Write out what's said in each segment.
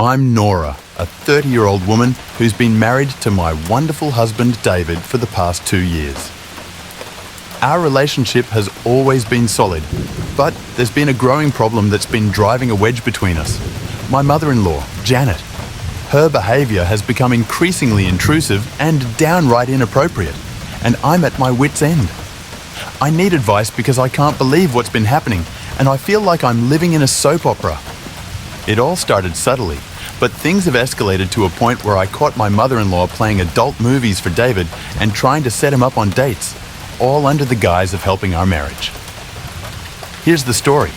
I'm Nora, a 30-year-old woman who's been married to my wonderful husband David for the past 2 years. Our relationship has always been solid, but there's been a growing problem that's been driving a wedge between us. My mother-in-law, Janet. Her behaviour has become increasingly intrusive and downright inappropriate, and I'm at my wit's end. I need advice because I can't believe what's been happening, and I feel like I'm living in a soap opera. It all started subtly, but things have escalated to a point where I caught my mother-in-law playing adult movies for David and trying to set him up on dates, all under the guise of helping our marriage. Here's the story.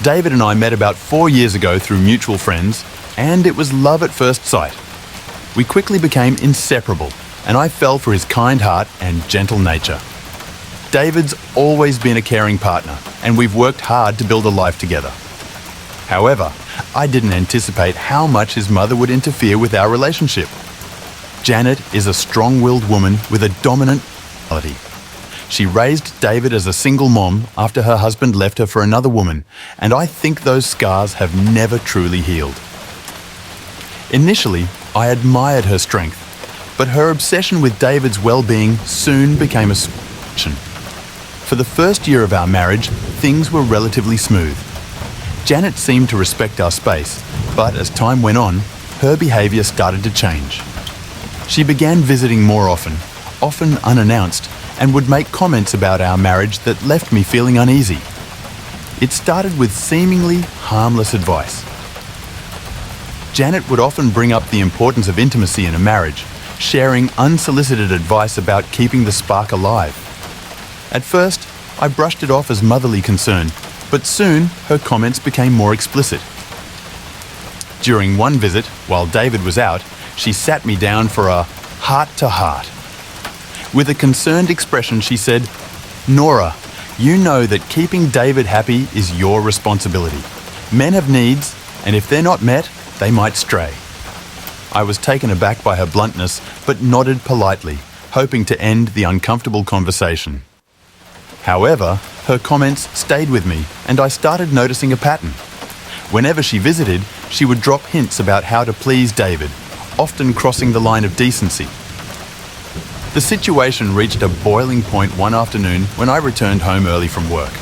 David and I met about 4 years ago through mutual friends, and it was love at first sight. We quickly became inseparable, and I fell for his kind heart and gentle nature. David's always been a caring partner, and we've worked hard to build a life together. However, I didn't anticipate how much his mother would interfere with our relationship. Janet is a strong-willed woman with a dominant personality. She raised David as a single mom after her husband left her for another woman, and I think those scars have never truly healed. Initially, I admired her strength, but her obsession with David's well-being soon became a obsession. For the first year of our marriage, things were relatively smooth. Janet seemed to respect our space, but as time went on, her behaviour started to change. She began visiting more often unannounced, and would make comments about our marriage that left me feeling uneasy. It started with seemingly harmless advice. Janet would often bring up the importance of intimacy in a marriage, sharing unsolicited advice about keeping the spark alive. At first, I brushed it off as motherly concern, but soon her comments became more explicit. During one visit, while David was out, she sat me down for a heart-to-heart. With a concerned expression, she said, "Nora, you know that keeping David happy is your responsibility. Men have needs, and if they're not met, they might stray." I was taken aback by her bluntness, but nodded politely, hoping to end the uncomfortable conversation. However, her comments stayed with me, and I started noticing a pattern. Whenever she visited, she would drop hints about how to please David, often crossing the line of decency. The situation reached a boiling point one afternoon when I returned home early from work.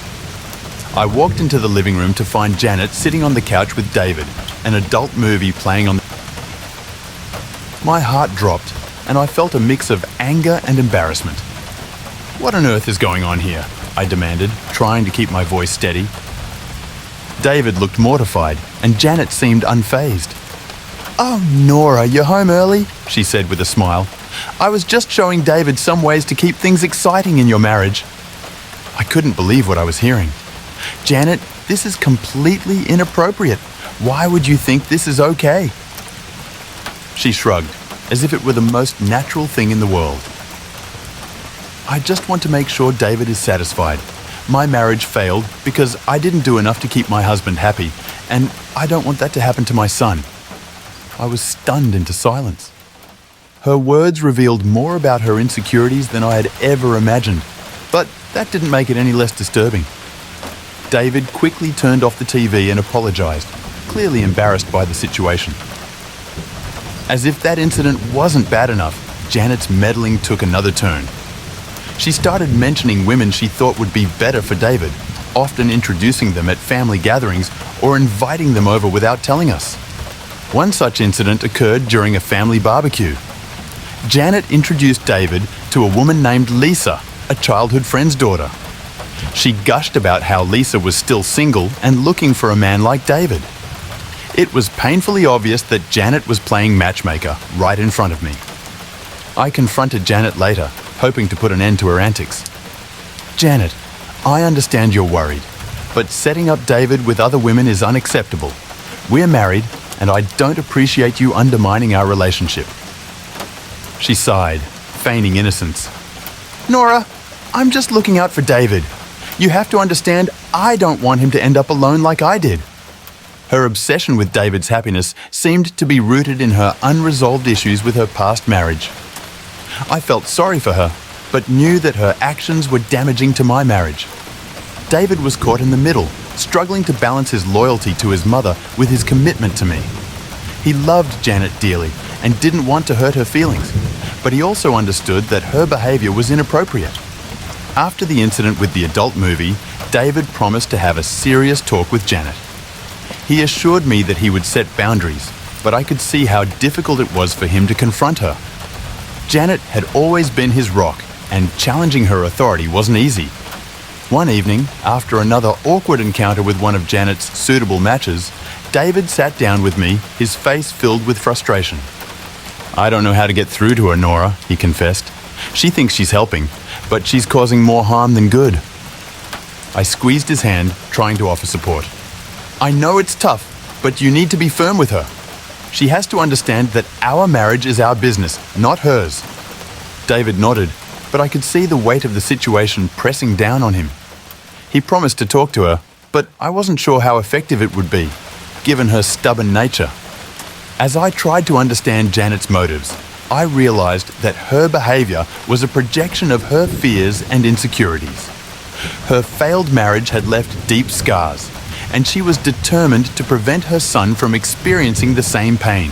I walked into the living room to find Janet sitting on the couch with David, an adult movie playing on. My heart dropped, and I felt a mix of anger and embarrassment. "What on earth is going on here?" I demanded, trying to keep my voice steady. David looked mortified, and Janet seemed unfazed. "Oh, Nora, you're home early," she said with a smile. "I was just showing David some ways to keep things exciting in your marriage." I couldn't believe what I was hearing. "Janet, this is completely inappropriate. Why would you think this is okay?" She shrugged, as if it were the most natural thing in the world. "I just want to make sure David is satisfied. My marriage failed because I didn't do enough to keep my husband happy, and I don't want that to happen to my son." I was stunned into silence. Her words revealed more about her insecurities than I had ever imagined, but that didn't make it any less disturbing. David quickly turned off the TV and apologized, clearly embarrassed by the situation. As if that incident wasn't bad enough, Janet's meddling took another turn. She started mentioning women she thought would be better for David, often introducing them at family gatherings or inviting them over without telling us. One such incident occurred during a family barbecue. Janet introduced David to a woman named Lisa, a childhood friend's daughter. She gushed about how Lisa was still single and looking for a man like David. It was painfully obvious that Janet was playing matchmaker right in front of me. I confronted Janet later, hoping to put an end to her antics. "Janet, I understand you're worried, but setting up David with other women is unacceptable. We're married, and I don't appreciate you undermining our relationship." She sighed, feigning innocence. "Nora, I'm just looking out for David. You have to understand, I don't want him to end up alone like I did." Her obsession with David's happiness seemed to be rooted in her unresolved issues with her past marriage. I felt sorry for her, but knew that her actions were damaging to my marriage. David was caught in the middle, struggling to balance his loyalty to his mother with his commitment to me. He loved Janet dearly and didn't want to hurt her feelings, but he also understood that her behavior was inappropriate. After the incident with the adult movie, David promised to have a serious talk with Janet. He assured me that he would set boundaries, but I could see how difficult it was for him to confront her. Janet had always been his rock, and challenging her authority wasn't easy. One evening, after another awkward encounter with one of Janet's suitable matches, David sat down with me, his face filled with frustration. "I don't know how to get through to her, Nora," he confessed. "She thinks she's helping, but she's causing more harm than good." I squeezed his hand, trying to offer support. "I know it's tough, but you need to be firm with her. She has to understand that our marriage is our business, not hers." David nodded, but I could see the weight of the situation pressing down on him. He promised to talk to her, but I wasn't sure how effective it would be, given her stubborn nature. As I tried to understand Janet's motives, I realized that her behavior was a projection of her fears and insecurities. Her failed marriage had left deep scars, and she was determined to prevent her son from experiencing the same pain.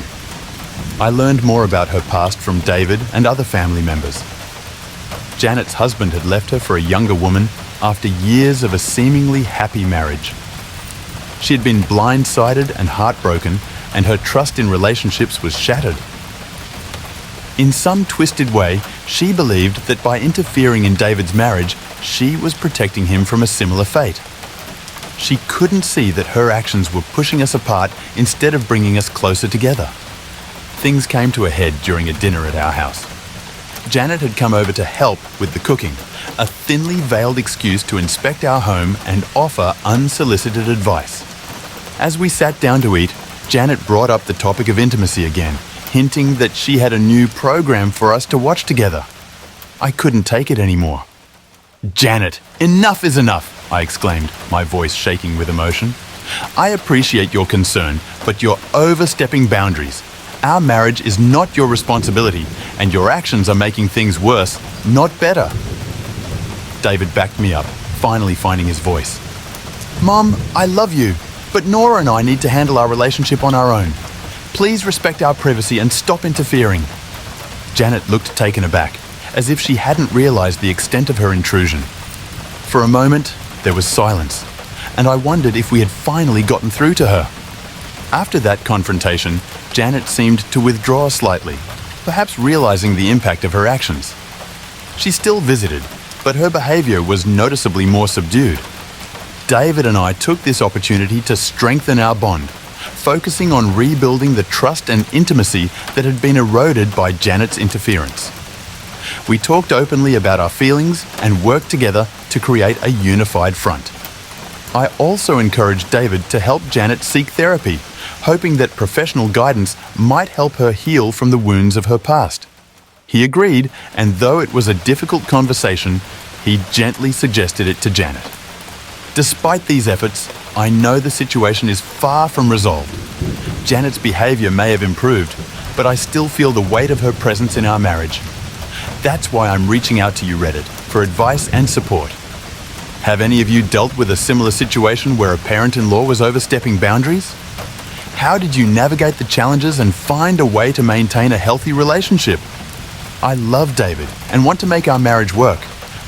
I learned more about her past from David and other family members. Janet's husband had left her for a younger woman after years of a seemingly happy marriage. She had been blindsided and heartbroken, and her trust in relationships was shattered. In some twisted way, she believed that by interfering in David's marriage, she was protecting him from a similar fate. She couldn't see that her actions were pushing us apart instead of bringing us closer together. Things came to a head during a dinner at our house. Janet had come over to help with the cooking, a thinly veiled excuse to inspect our home and offer unsolicited advice. As we sat down to eat, Janet brought up the topic of intimacy again, hinting that she had a new program for us to watch together. I couldn't take it anymore. "Janet, enough is enough!" I exclaimed, my voice shaking with emotion. "I appreciate your concern, but you're overstepping boundaries. Our marriage is not your responsibility, and your actions are making things worse, not better." David backed me up, finally finding his voice. "Mom, I love you, but Nora and I need to handle our relationship on our own. Please respect our privacy and stop interfering." Janet looked taken aback, as if she hadn't realized the extent of her intrusion. For a moment, there was silence, and I wondered if we had finally gotten through to her. After that confrontation, Janet seemed to withdraw slightly, perhaps realizing the impact of her actions. She still visited, but her behavior was noticeably more subdued. David and I took this opportunity to strengthen our bond, focusing on rebuilding the trust and intimacy that had been eroded by Janet's interference. We talked openly about our feelings and worked together to create a unified front. I also encouraged David to help Janet seek therapy, hoping that professional guidance might help her heal from the wounds of her past. He agreed, and though it was a difficult conversation, he gently suggested it to Janet. Despite these efforts, I know the situation is far from resolved. Janet's behavior may have improved, but I still feel the weight of her presence in our marriage. That's why I'm reaching out to you, Reddit, for advice and support. Have any of you dealt with a similar situation where a parent-in-law was overstepping boundaries? How did you navigate the challenges and find a way to maintain a healthy relationship? I love David and want to make our marriage work,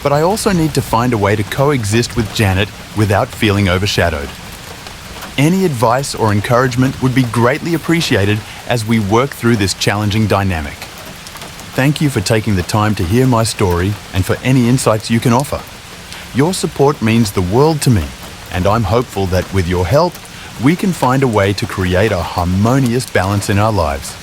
but I also need to find a way to coexist with Janet without feeling overshadowed. Any advice or encouragement would be greatly appreciated as we work through this challenging dynamic. Thank you for taking the time to hear my story and for any insights you can offer. Your support means the world to me, and I'm hopeful that with your help, we can find a way to create a harmonious balance in our lives.